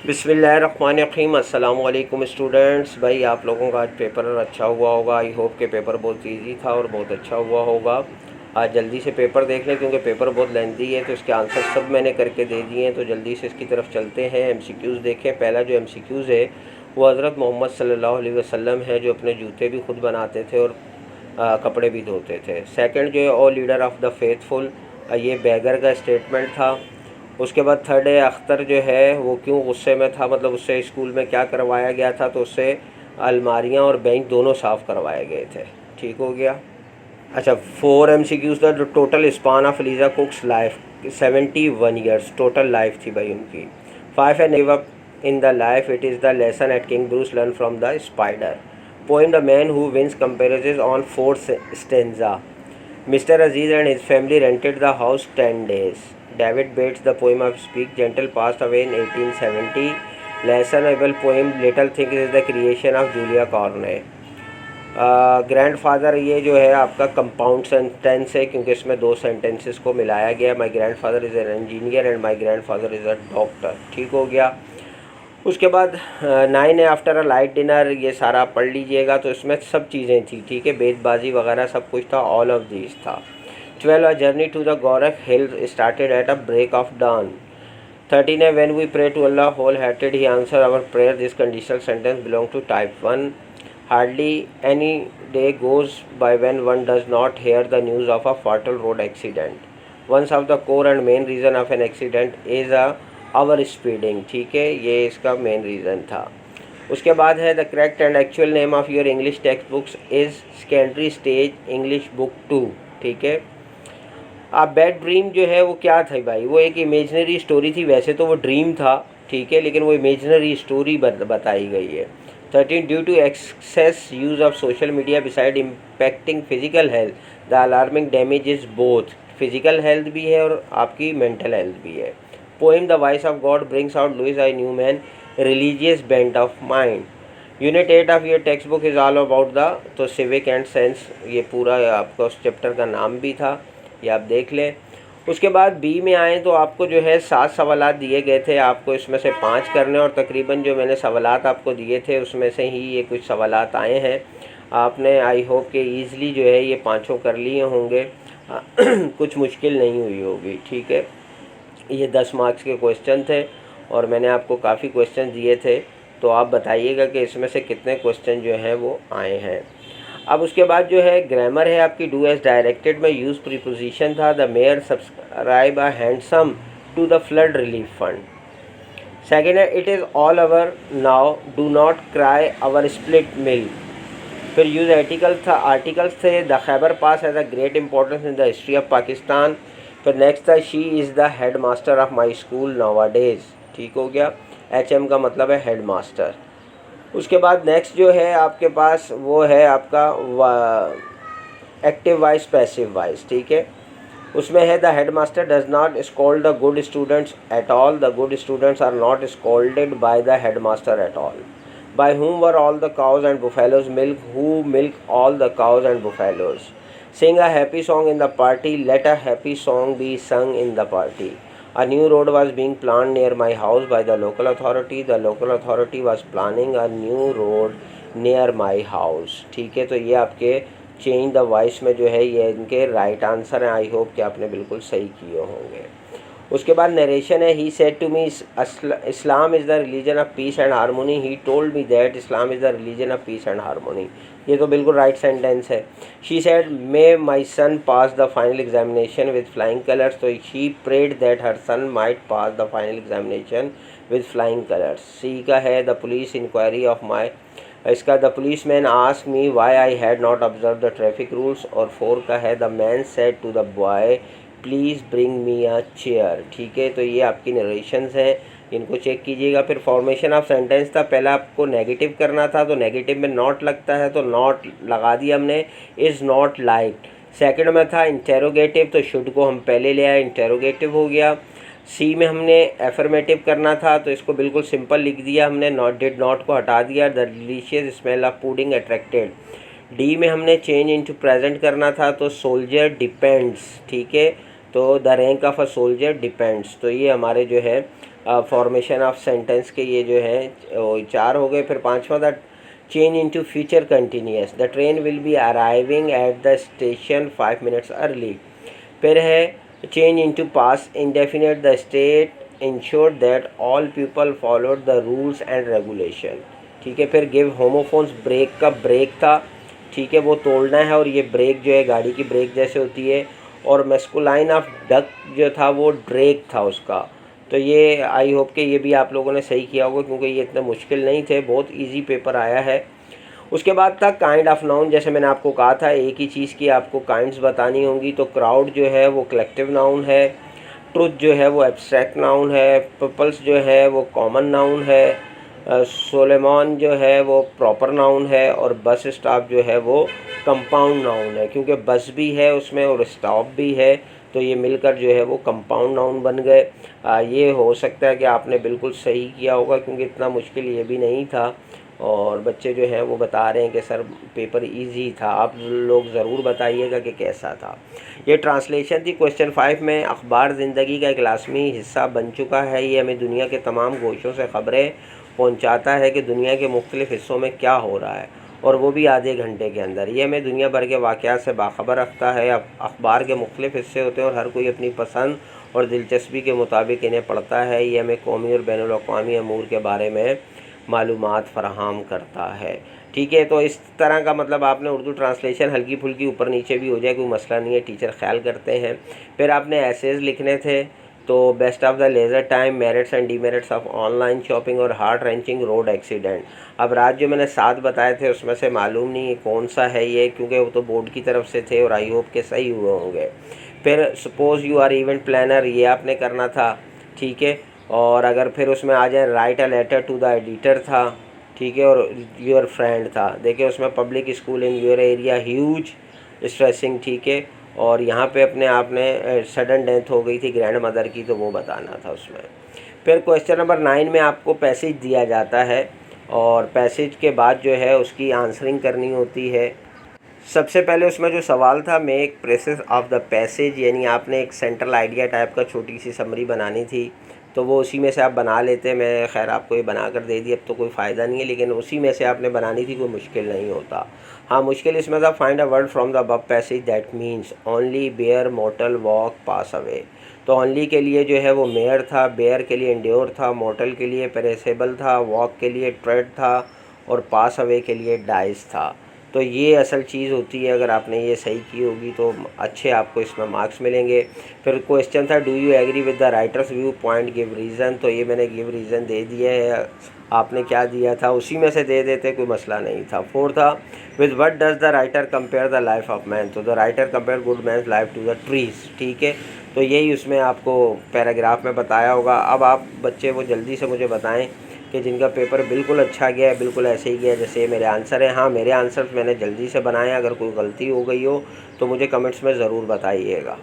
बिस्मिल्लाहिर्रहमानिर्रहीम। अस्सलाम वालेकुम स्टूडेंट्स। भाई आप लोगों का आज पेपर अच्छा हुआ होगा। आई होप के पेपर बहुत इजी था और बहुत अच्छा हुआ होगा। आज जल्दी से पेपर देख लें क्योंकि पेपर बहुत लेंथी है, तो इसके आंसर सब मैंने करके दे दिए हैं। तो जल्दी से इसकी तरफ चलते हैं। एमसीक्यूज़ देखें। पहला जो एमसीक्यूज़ है वो हज़रत मोहम्मद सल्लल्लाहु अलैहि वसल्लम है, जो अपने जूते भी खुद बनाते थे और कपड़े भी धोते थे। सेकंड जो है ओ लीडर ऑफ़ द फेथफुल, ये बैगर का स्टेटमेंट था। उसके बाद थर्ड है अख्तर जो है वो क्यों गुस्से में था, मतलब उससे स्कूल में क्या करवाया गया था, तो उससे अलमारियाँ और बेंच दोनों साफ़ करवाए गए थे। ठीक हो गया। अच्छा, 4 MCQs the total span of Lisa Cook's life 71 years total life थी भाई उनकी। 5 है give up in the life, it is the lesson at King Bruce learn from the spider. Poem the man who wins compares on 4th stanza. Mr. Aziz and his family rented the house 10 days. David Bates, the poem of Speak Gentle, passed away in 1870. Listenable poem Little Things is the creation of Julia Corney. Grandfather ये जो है आपका compound sentence है क्योंकि इसमें दो sentences को मिलाया गया। माई grandfather is an engineer and my grandfather is a doctor. ठीक हो गया। उसके बाद 9 है आफ्टर अ लाइट डिनर, ये सारा पढ़ लीजिएगा। तो इसमें सब चीज़ें थी, ठीक है, बेतबाजी वगैरह सब कुछ था, ऑल ऑफ दीज था। 12 a journey to the Gorakh hill started at a break of dawn. 13 है when we pray to Allah whole hearted he answer our prayer, this conditional sentence belong to type 1। Hardly any day goes by when one does not hear the news of a fatal road accident. Once of the core and main reason of an accident is a over speeding. ठीक है, ये इसका main reason था। उसके बाद है the correct and actual name of your English text books is secondary stage English book 2। ठीक है। अब बैड ड्रीम जो है वो क्या था भाई, वो एक इमेजनरी स्टोरी थी। वैसे तो वो ड्रीम था, ठीक है, लेकिन वो इमेजनरी स्टोरी बताई गई है। 13 due to excess use of social media besides impacting physical health the alarming damage is both, physical health भी है और आपकी मेंटल हेल्थ भी है। Poem the voice of God brings out Louis I Newman religious bent of mind. Unit 8 of your text book is all about the, तो civic and sense, ये पूरा आपका उस चैप्टर का नाम भी था, ये आप देख लें। उसके बाद बी में आए तो आपको जो है 7 सवालात दिए गए थे, आपको इसमें से 5 करने, और तकरीबन जो मैंने सवालात आपको दिए थे उसमें से ही ये कुछ सवालात आए हैं। आपने आई होप के ईज़िली जो है ये पाँचों कर लिए होंगे। कुछ मुश्किल नहीं हुई होगी। ठीक है, ये 10 मार्क्स के क्वेश्चन थे और मैंने आपको काफ़ी क्वेश्चन दिए थे, तो आप बताइएगा कि इसमें से कितने क्वेश्चन जो हैं वो आए हैं। अब उसके बाद जो है ग्रामर है आपकी, डू एज डायरेक्टेड में यूज़ प्रीपोजिशन था। The mayor subscribe a handsome to the flood relief fund. Second है it is all over now, do not cry over split milk. फिर यूज़ आर्टिकल था, आर्टिकल्स थे। The Khyber pass has a great importance in the history of Pakistan. फिर next था she is the head master of my school nowadays. ठीक हो गया, HM का मतलब है हेड मास्टर। उसके बाद नेक्स्ट जो है आपके पास वो है आपका एक्टिव वॉइस पैसिव वॉइस। ठीक है, उसमें है the head master does not scold the good students at all, the good students are not scolded by the head master at all. By whom were all the cows and buffaloes milk? Who milk all the cows and buffaloes? Sing a happy song in the party. Let a happy song be sung in the party. A new road was being planned near my house by the local authority. The local authority was planning a new road near my house. ठीक है, तो ये आपके change the voice में जो है ये इनके राइट आंसर हैं। आई होप कि आपने बिल्कुल सही किए होंगे। उसके बाद नरेशन है, he said to me Islam is the religion of peace and harmony, he told me that Islam is the religion of peace and harmony. ये तो बिल्कुल राइट सेंटेंस है। She said may my son pass the final examination with flying colours, तो she prayed that her son might pass the final examination with flying colours. C का है the police inquiry of my, इसका the police man ask me why I had not observe the traffic rules. और 4 का है the man said to the boy please bring me a chair. ठीक है, तो ये आपकी नरेशंस हैं, इनको चेक कीजिएगा। फिर फॉर्मेशन ऑफ सेंटेंस था, पहला आपको नेगेटिव करना था, तो नेगेटिव में नॉट लगता है तो नॉट लगा दिया हमने, इज़ नॉट लाइक। सेकंड में था इंटेरोगेटिव, तो शुड को हम पहले ले आए, इंटेरोगेटिव हो गया। सी में हमने एफर्मेटिव करना था, तो इसको बिल्कुल सिंपल लिख दिया हमने, नॉट डिड नॉट को हटा दिया। The delicious smell of pudding attracted. D में हमने चेंज इनटू प्रेजेंट करना था, तो सोल्जर डिपेंड्स। ठीक है, तो the rank of a soldier depends, तो ये हमारे जो है फॉर्मेशन ऑफ सेंटेंस के ये जो है वो 4 हो गए। फिर 5वां the change into future continuous, the train will be arriving at the station 5 minutes early. फिर है change into past indefinite, the state insured that all people followed the rules and regulation. ठीक है। फिर गिव होमोफोन्स, ब्रेक का break था, ठीक है, वो तोड़ना है और ये ब्रेक जो है गाड़ी की ब्रेक जैसे होती है। और मेस्कुलाइन ऑफ डक जो था वो ड्रेक था उसका। तो ये आई होप कि ये भी आप लोगों ने सही किया होगा, क्योंकि ये इतने मुश्किल नहीं थे, बहुत इजी पेपर आया है। उसके बाद था काइंड ऑफ नाउन, जैसे मैंने आपको कहा था एक ही चीज़ की आपको काइंड्स बतानी होंगी। तो क्राउड जो है वो कलेक्टिव नाउन है, ट्रुथ जो है वो एब्स्ट्रैक्ट नाउन है, पीपल्स जो है वो कॉमन नाउन है, सोलेमॉन जो है वो प्रॉपर नाउन है, और बस स्टॉप जो है वो कंपाउंड नाउन है, क्योंकि बस भी है उसमें और स्टॉप भी है, तो ये मिलकर जो है वो कंपाउंड नाउन बन गए। ये हो सकता है कि आपने बिल्कुल सही किया होगा, क्योंकि इतना मुश्किल ये भी नहीं था। और बच्चे जो हैं वो बता रहे हैं कि सर पेपर इजी था। आप लोग ज़रूर बताइएगा कि कैसा था। ये ट्रांसलेशन थी। क्वेश्चन 5 में अखबार ज़िंदगी का एक लाजमी हिस्सा बन चुका है। ये हमें दुनिया के तमाम गोशों से ख़बरें पहुंचाता है कि दुनिया के मुख्तलिफ़ हिस्सों में क्या हो रहा है, और वो भी आधे घंटे के अंदर। ये हमें दुनिया भर के वाक़यात से बाखबर रखता है। अब अखबार के मुख्तलिफ़ हिस्से होते हैं और हर कोई अपनी पसंद और दिलचस्पी के मुताबिक इन्हें पढ़ता है। ये हमें कौमी और बैनुल अक़वामी अमूर के बारे में मालूमात फ़राहम करता है। ठीक है। तो इस तरह का मतलब आपने उर्दू ट्रांसलेशन हल्की फुल्की ऊपर नीचे भी हो जाए, कोई मसला नहीं है, टीचर ख्याल करते हैं। फिर आपने एसेज लिखने थे। तो best of the leisure time, merits and demerits of online shopping और हार्ट रेंचिंग रोड एक्सीडेंट। अब रात जो मैंने 7 बताए थे उसमें से मालूम नहीं कौन सा है ये, क्योंकि वो तो बोर्ड की तरफ से थे और आई होप के सही हुए होंगे। फिर suppose you are event planner, ये आपने करना था। ठीक है। और अगर फिर उसमें आ जाए write a letter to the editor था। ठीक है। और योर फ्रेंड था। देखिए उसमें public school in your area huge stressing. ठीक है। और यहाँ पे अपने आपने सडन डेथ हो गई थी ग्रैंड मदर की, तो वो बताना था उसमें। फिर क्वेश्चन नंबर 9 में आपको पैसेज दिया जाता है और पैसेज के बाद जो है उसकी आंसरिंग करनी होती है। सबसे पहले उसमें जो सवाल था, make presses of the passage, यानी आपने एक सेंट्रल आइडिया टाइप का छोटी सी समरी बनानी थी। तो वो उसी में से आप बना लेते। मैं खैर आपको ये बना कर दे दी, अब तो कोई फ़ायदा नहीं है, लेकिन उसी में से आपने बनानी थी, कोई मुश्किल नहीं होता। हाँ, मुश्किल इसमें था find a word from the above passage that means only bare mortal walk pass away. तो ओनली के लिए जो है वो मेयर था, बेयर के लिए इंड्योर था, मोटल के लिए पेरेसेबल था, वॉक के लिए ट्रेड था, और पास अवे के लिए डाइस था। तो ये असल चीज़ होती है। अगर आपने ये सही की होगी तो अच्छे आपको इसमें मार्क्स मिलेंगे। फिर क्वेश्चन था do you agree with the writer's view point, give reason. तो ये मैंने गिव रीज़न दे दिया है, आपने क्या दिया था उसी में से दे देते, कोई मसला नहीं था। 4 था with what does the writer compare the life of man. तो the writer compare good man's life to the trees. ठीक है। तो यही उसमें आपको पैराग्राफ में बताया होगा। अब आप बच्चे वो जल्दी से मुझे बताएं कि जिनका पेपर बिल्कुल अच्छा गया है, बिल्कुल ऐसे ही गया जैसे मेरे आंसर हैं। हाँ, मेरे आंसर्स मैंने जल्दी से बनाए, अगर कोई गलती हो गई हो तो मुझे कमेंट्स में ज़रूर बताइएगा।